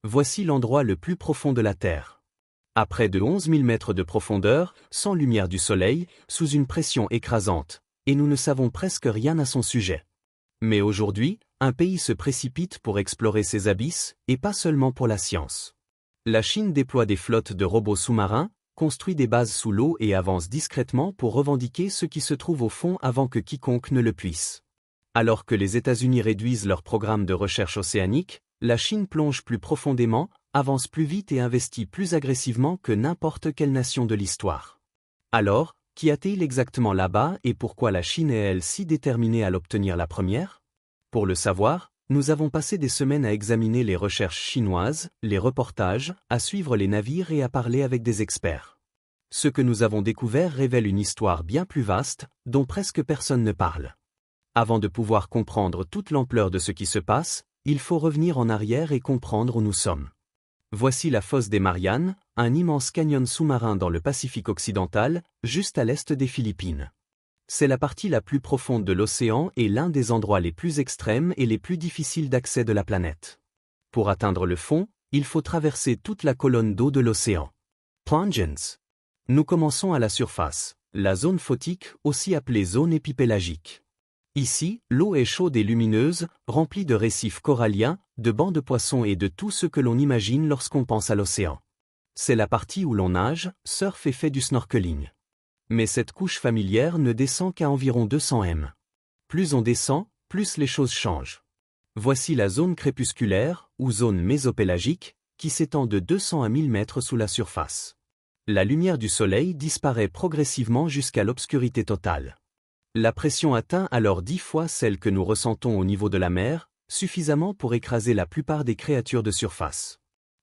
Voici l'endroit le plus profond de la Terre. À près de 11 000 mètres de profondeur, sans lumière du soleil, sous une pression écrasante, et nous ne savons presque rien à son sujet. Mais aujourd'hui, un pays se précipite pour explorer ces abysses, et pas seulement pour la science. La Chine déploie des flottes de robots sous-marins, construit des bases sous l'eau et avance discrètement pour revendiquer ce qui se trouve au fond avant que quiconque ne le puisse. Alors que les États-Unis réduisent leur programme de recherche océanique, la Chine plonge plus profondément, avance plus vite et investit plus agressivement que n'importe quelle nation de l'histoire. Alors, qu'y a-t-il exactement là-bas et pourquoi la Chine est-elle si déterminée à l'obtenir la première? Pour le savoir, nous avons passé des semaines à examiner les recherches chinoises, les reportages, à suivre les navires et à parler avec des experts. Ce que nous avons découvert révèle une histoire bien plus vaste, dont presque personne ne parle. Avant de pouvoir comprendre toute l'ampleur de ce qui se passe, il faut revenir en arrière et comprendre où nous sommes. Voici la fosse des Mariannes, un immense canyon sous-marin dans le Pacifique occidental, juste à l'est des Philippines. C'est la partie la plus profonde de l'océan et l'un des endroits les plus extrêmes et les plus difficiles d'accès de la planète. Pour atteindre le fond, il faut traverser toute la colonne d'eau de l'océan. Plungeons. Nous commençons à la surface, la zone photique, aussi appelée zone épipélagique. Ici, l'eau est chaude et lumineuse, remplie de récifs coralliens, de bancs de poissons et de tout ce que l'on imagine lorsqu'on pense à l'océan. C'est la partie où l'on nage, surfe et fait du snorkeling. Mais cette couche familière ne descend qu'à environ 200 m. Plus on descend, plus les choses changent. Voici la zone crépusculaire, ou zone mésopélagique, qui s'étend de 200 à 1000 mètres sous la surface. La lumière du soleil disparaît progressivement jusqu'à l'obscurité totale. La pression atteint alors 10 fois celle que nous ressentons au niveau de la mer, suffisamment pour écraser la plupart des créatures de surface.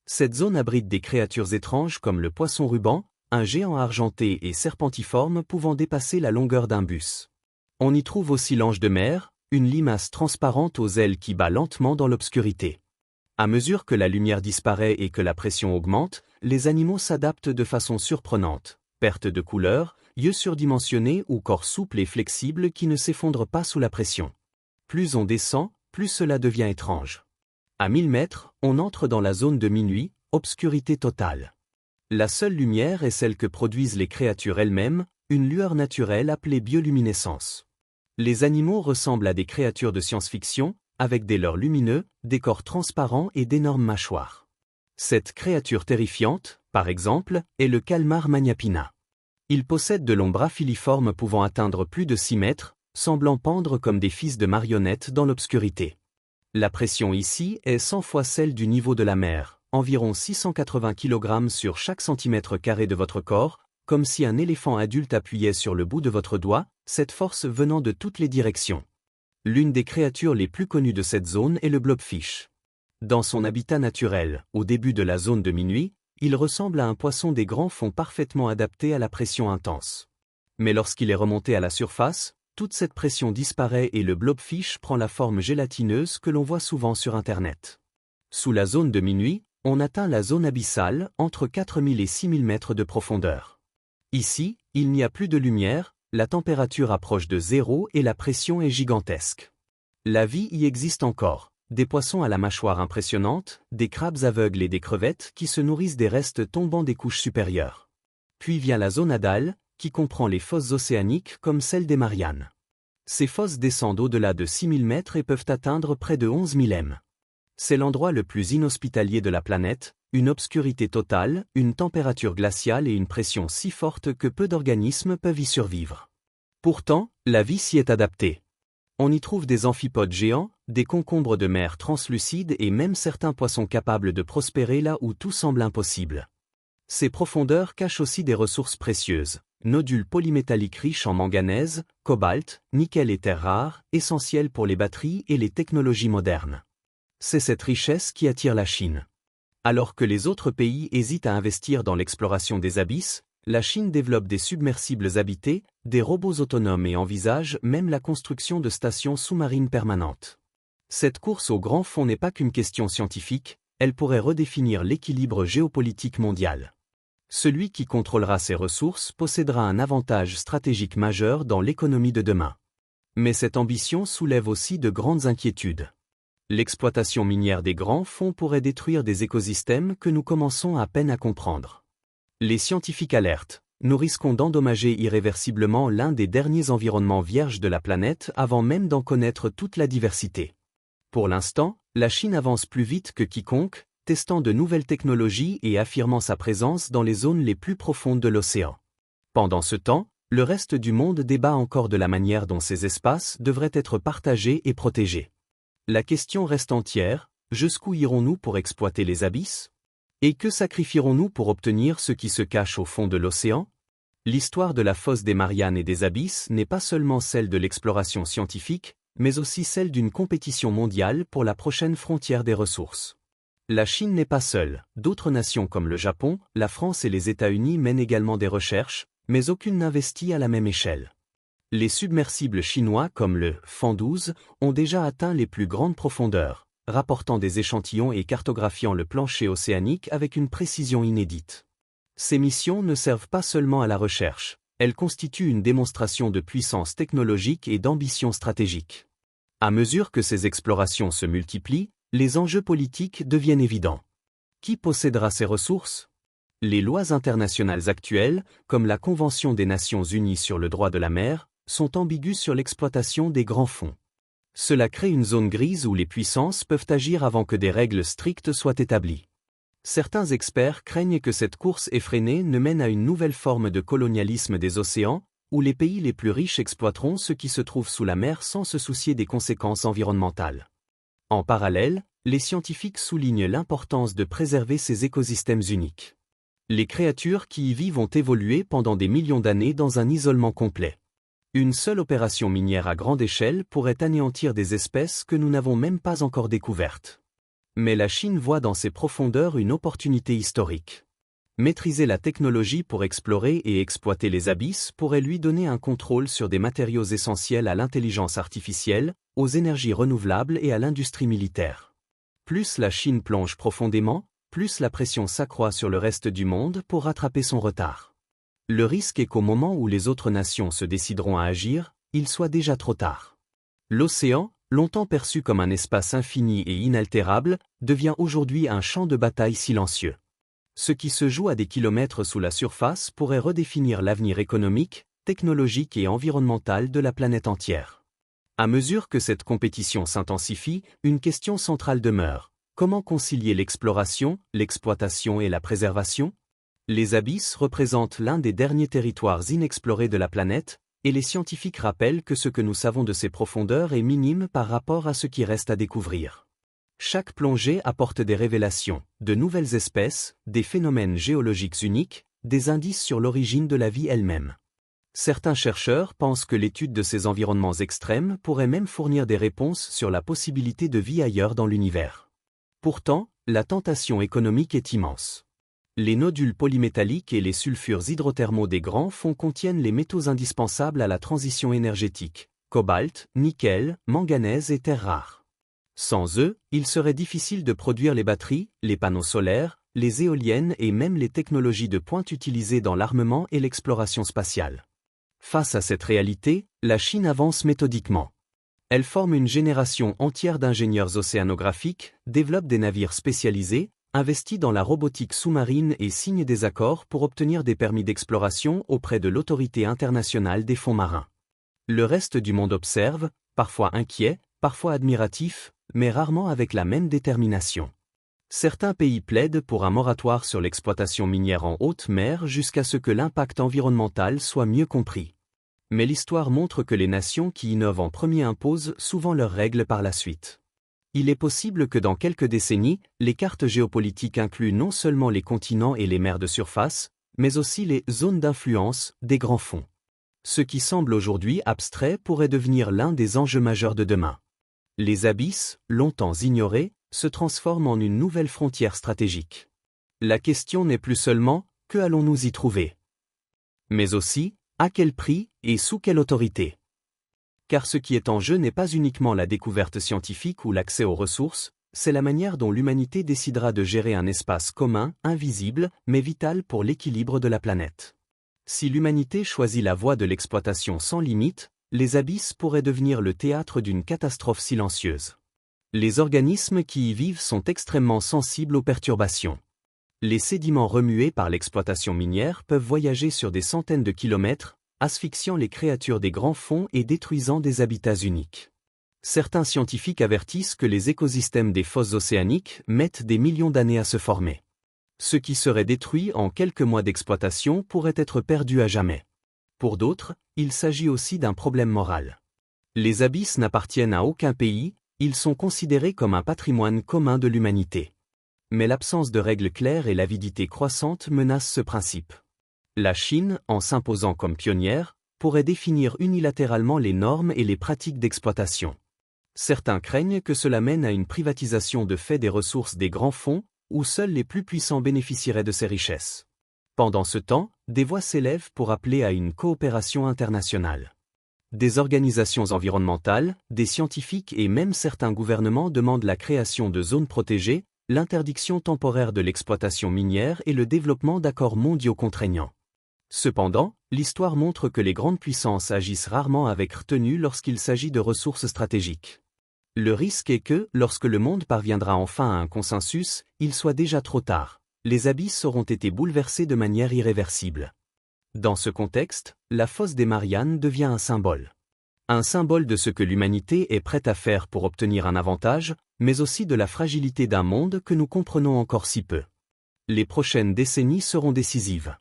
Cette zone abrite des créatures étranges comme le poisson ruban, un géant argenté et serpentiforme pouvant dépasser la longueur d'un bus. On y trouve aussi l'ange de mer, une limace transparente aux ailes qui bat lentement dans l'obscurité. À mesure que la lumière disparaît et que la pression augmente, les animaux s'adaptent de façon surprenante. Perte de couleur, yeux surdimensionnés ou corps souple et flexible qui ne s'effondrent pas sous la pression. Plus on descend, plus cela devient étrange. À 1000 mètres, on entre dans la zone de minuit, obscurité totale. La seule lumière est celle que produisent les créatures elles-mêmes, une lueur naturelle appelée bioluminescence. Les animaux ressemblent à des créatures de science-fiction, avec des leurres lumineux, des corps transparents et d'énormes mâchoires. Cette créature terrifiante, par exemple, est le calmar magnapina. Il possède de longs bras filiformes pouvant atteindre plus de 6 mètres, semblant pendre comme des fils de marionnettes dans l'obscurité. La pression ici est 100 fois celle du niveau de la mer, environ 680 kg sur chaque centimètre carré de votre corps, comme si un éléphant adulte appuyait sur le bout de votre doigt, cette force venant de toutes les directions. L'une des créatures les plus connues de cette zone est le blobfish. Dans son habitat naturel, au début de la zone de minuit, il ressemble à un poisson des grands fonds parfaitement adapté à la pression intense. Mais lorsqu'il est remonté à la surface, toute cette pression disparaît et le blobfish prend la forme gélatineuse que l'on voit souvent sur Internet. Sous la zone de minuit, on atteint la zone abyssale, entre 4000 et 6000 mètres de profondeur. Ici, il n'y a plus de lumière, la température approche de zéro et la pression est gigantesque. La vie y existe encore. Des poissons à la mâchoire impressionnante, des crabes aveugles et des crevettes qui se nourrissent des restes tombant des couches supérieures. Puis vient la zone adale, qui comprend les fosses océaniques comme celle des Mariannes. Ces fosses descendent au-delà de 6000 mètres et peuvent atteindre près de 11 000 m. C'est l'endroit le plus inhospitalier de la planète, une obscurité totale, une température glaciale et une pression si forte que peu d'organismes peuvent y survivre. Pourtant, la vie s'y est adaptée. On y trouve des amphipodes géants, des concombres de mer translucides et même certains poissons capables de prospérer là où tout semble impossible. Ces profondeurs cachent aussi des ressources précieuses, nodules polymétalliques riches en manganèse, cobalt, nickel et terres rares, essentiels pour les batteries et les technologies modernes. C'est cette richesse qui attire la Chine. Alors que les autres pays hésitent à investir dans l'exploration des abysses, la Chine développe des submersibles habités, des robots autonomes et envisage même la construction de stations sous-marines permanentes. Cette course au grand fond n'est pas qu'une question scientifique, elle pourrait redéfinir l'équilibre géopolitique mondial. Celui qui contrôlera ces ressources possédera un avantage stratégique majeur dans l'économie de demain. Mais cette ambition soulève aussi de grandes inquiétudes. L'exploitation minière des grands fonds pourrait détruire des écosystèmes que nous commençons à peine à comprendre. Les scientifiques alertent. Nous risquons d'endommager irréversiblement l'un des derniers environnements vierges de la planète avant même d'en connaître toute la diversité. Pour l'instant, la Chine avance plus vite que quiconque, testant de nouvelles technologies et affirmant sa présence dans les zones les plus profondes de l'océan. Pendant ce temps, le reste du monde débat encore de la manière dont ces espaces devraient être partagés et protégés. La question reste entière, jusqu'où irons-nous pour exploiter les abysses? Et que sacrifierons-nous pour obtenir ce qui se cache au fond de l'océan? L'histoire de la fosse des Mariannes et des abysses n'est pas seulement celle de l'exploration scientifique, mais aussi celle d'une compétition mondiale pour la prochaine frontière des ressources. La Chine n'est pas seule, d'autres nations comme le Japon, la France et les États-Unis mènent également des recherches, mais aucune n'investit à la même échelle. Les submersibles chinois comme le Fan-12 ont déjà atteint les plus grandes profondeurs, rapportant des échantillons et cartographiant le plancher océanique avec une précision inédite. Ces missions ne servent pas seulement à la recherche, elles constituent une démonstration de puissance technologique et d'ambition stratégique. À mesure que ces explorations se multiplient, les enjeux politiques deviennent évidents. Qui possédera ces ressources? Les lois internationales actuelles, comme la Convention des Nations Unies sur le droit de la mer, sont ambiguës sur l'exploitation des grands fonds. Cela crée une zone grise où les puissances peuvent agir avant que des règles strictes soient établies. Certains experts craignent que cette course effrénée ne mène à une nouvelle forme de colonialisme des océans, où les pays les plus riches exploiteront ce qui se trouve sous la mer sans se soucier des conséquences environnementales. En parallèle, les scientifiques soulignent l'importance de préserver ces écosystèmes uniques. Les créatures qui y vivent ont évolué pendant des millions d'années dans un isolement complet. Une seule opération minière à grande échelle pourrait anéantir des espèces que nous n'avons même pas encore découvertes. Mais la Chine voit dans ces profondeurs une opportunité historique. Maîtriser la technologie pour explorer et exploiter les abysses pourrait lui donner un contrôle sur des matériaux essentiels à l'intelligence artificielle, aux énergies renouvelables et à l'industrie militaire. Plus la Chine plonge profondément, plus la pression s'accroît sur le reste du monde pour rattraper son retard. Le risque est qu'au moment où les autres nations se décideront à agir, il soit déjà trop tard. L'océan, longtemps perçu comme un espace infini et inaltérable, devient aujourd'hui un champ de bataille silencieux. Ce qui se joue à des kilomètres sous la surface pourrait redéfinir l'avenir économique, technologique et environnemental de la planète entière. À mesure que cette compétition s'intensifie, une question centrale demeure. Comment concilier l'exploration, l'exploitation et la préservation? Les abysses représentent l'un des derniers territoires inexplorés de la planète, et les scientifiques rappellent que ce que nous savons de ces profondeurs est minime par rapport à ce qui reste à découvrir. Chaque plongée apporte des révélations, de nouvelles espèces, des phénomènes géologiques uniques, des indices sur l'origine de la vie elle-même. Certains chercheurs pensent que l'étude de ces environnements extrêmes pourrait même fournir des réponses sur la possibilité de vie ailleurs dans l'univers. Pourtant, la tentation économique est immense. Les nodules polymétalliques et les sulfures hydrothermaux des grands fonds contiennent les métaux indispensables à la transition énergétique, cobalt, nickel, manganèse et terres rares. Sans eux, il serait difficile de produire les batteries, les panneaux solaires, les éoliennes et même les technologies de pointe utilisées dans l'armement et l'exploration spatiale. Face à cette réalité, la Chine avance méthodiquement. Elle forme une génération entière d'ingénieurs océanographiques, développe des navires spécialisés, investit dans la robotique sous-marine et signe des accords pour obtenir des permis d'exploration auprès de l'autorité internationale des fonds marins. Le reste du monde observe, parfois inquiet, parfois admiratif, mais rarement avec la même détermination. Certains pays plaident pour un moratoire sur l'exploitation minière en haute mer jusqu'à ce que l'impact environnemental soit mieux compris. Mais l'histoire montre que les nations qui innovent en premier imposent souvent leurs règles par la suite. Il est possible que dans quelques décennies, les cartes géopolitiques incluent non seulement les continents et les mers de surface, mais aussi les zones d'influence des grands fonds. Ce qui semble aujourd'hui abstrait pourrait devenir l'un des enjeux majeurs de demain. Les abysses, longtemps ignorés, se transforment en une nouvelle frontière stratégique. La question n'est plus seulement « que allons-nous y trouver ?», mais aussi « à quel prix et sous quelle autorité ?» Car ce qui est en jeu n'est pas uniquement la découverte scientifique ou l'accès aux ressources, c'est la manière dont l'humanité décidera de gérer un espace commun, invisible, mais vital pour l'équilibre de la planète. Si l'humanité choisit la voie de l'exploitation sans limite, les abysses pourraient devenir le théâtre d'une catastrophe silencieuse. Les organismes qui y vivent sont extrêmement sensibles aux perturbations. Les sédiments remués par l'exploitation minière peuvent voyager sur des centaines de kilomètres, asphyxiant les créatures des grands fonds et détruisant des habitats uniques. Certains scientifiques avertissent que les écosystèmes des fosses océaniques mettent des millions d'années à se former. Ce qui serait détruit en quelques mois d'exploitation pourrait être perdu à jamais. Pour d'autres, il s'agit aussi d'un problème moral. Les abysses n'appartiennent à aucun pays, ils sont considérés comme un patrimoine commun de l'humanité. Mais l'absence de règles claires et l'avidité croissante menacent ce principe. La Chine, en s'imposant comme pionnière, pourrait définir unilatéralement les normes et les pratiques d'exploitation. Certains craignent que cela mène à une privatisation de fait des ressources des grands fonds, où seuls les plus puissants bénéficieraient de ces richesses. Pendant ce temps, des voix s'élèvent pour appeler à une coopération internationale. Des organisations environnementales, des scientifiques et même certains gouvernements demandent la création de zones protégées, l'interdiction temporaire de l'exploitation minière et le développement d'accords mondiaux contraignants. Cependant, l'histoire montre que les grandes puissances agissent rarement avec retenue lorsqu'il s'agit de ressources stratégiques. Le risque est que, lorsque le monde parviendra enfin à un consensus, il soit déjà trop tard. Les abysses auront été bouleversés de manière irréversible. Dans ce contexte, la fosse des Mariannes devient un symbole. Un symbole de ce que l'humanité est prête à faire pour obtenir un avantage, mais aussi de la fragilité d'un monde que nous comprenons encore si peu. Les prochaines décennies seront décisives.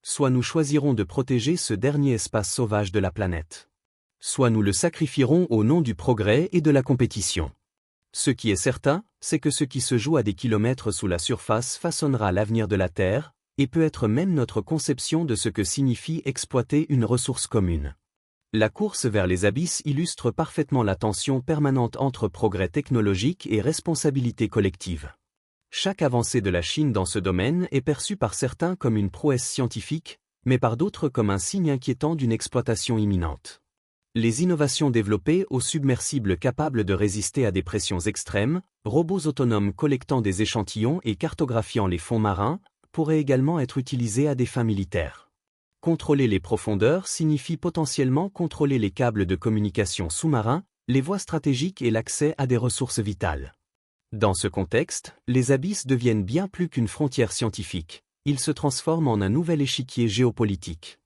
Soit nous choisirons de protéger ce dernier espace sauvage de la planète. Soit nous le sacrifierons au nom du progrès et de la compétition. Ce qui est certain, c'est que ce qui se joue à des kilomètres sous la surface façonnera l'avenir de la Terre, et peut être même notre conception de ce que signifie exploiter une ressource commune. La course vers les abysses illustre parfaitement la tension permanente entre progrès technologique et responsabilité collective. Chaque avancée de la Chine dans ce domaine est perçue par certains comme une prouesse scientifique, mais par d'autres comme un signe inquiétant d'une exploitation imminente. Les innovations développées aux submersibles capables de résister à des pressions extrêmes, robots autonomes collectant des échantillons et cartographiant les fonds marins, pourraient également être utilisées à des fins militaires. Contrôler les profondeurs signifie potentiellement contrôler les câbles de communication sous-marins, les voies stratégiques et l'accès à des ressources vitales. Dans ce contexte, les abysses deviennent bien plus qu'une frontière scientifique, ils se transforment en un nouvel échiquier géopolitique.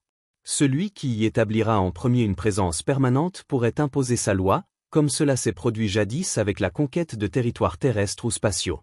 Celui qui y établira en premier une présence permanente pourrait imposer sa loi, comme cela s'est produit jadis avec la conquête de territoires terrestres ou spatiaux.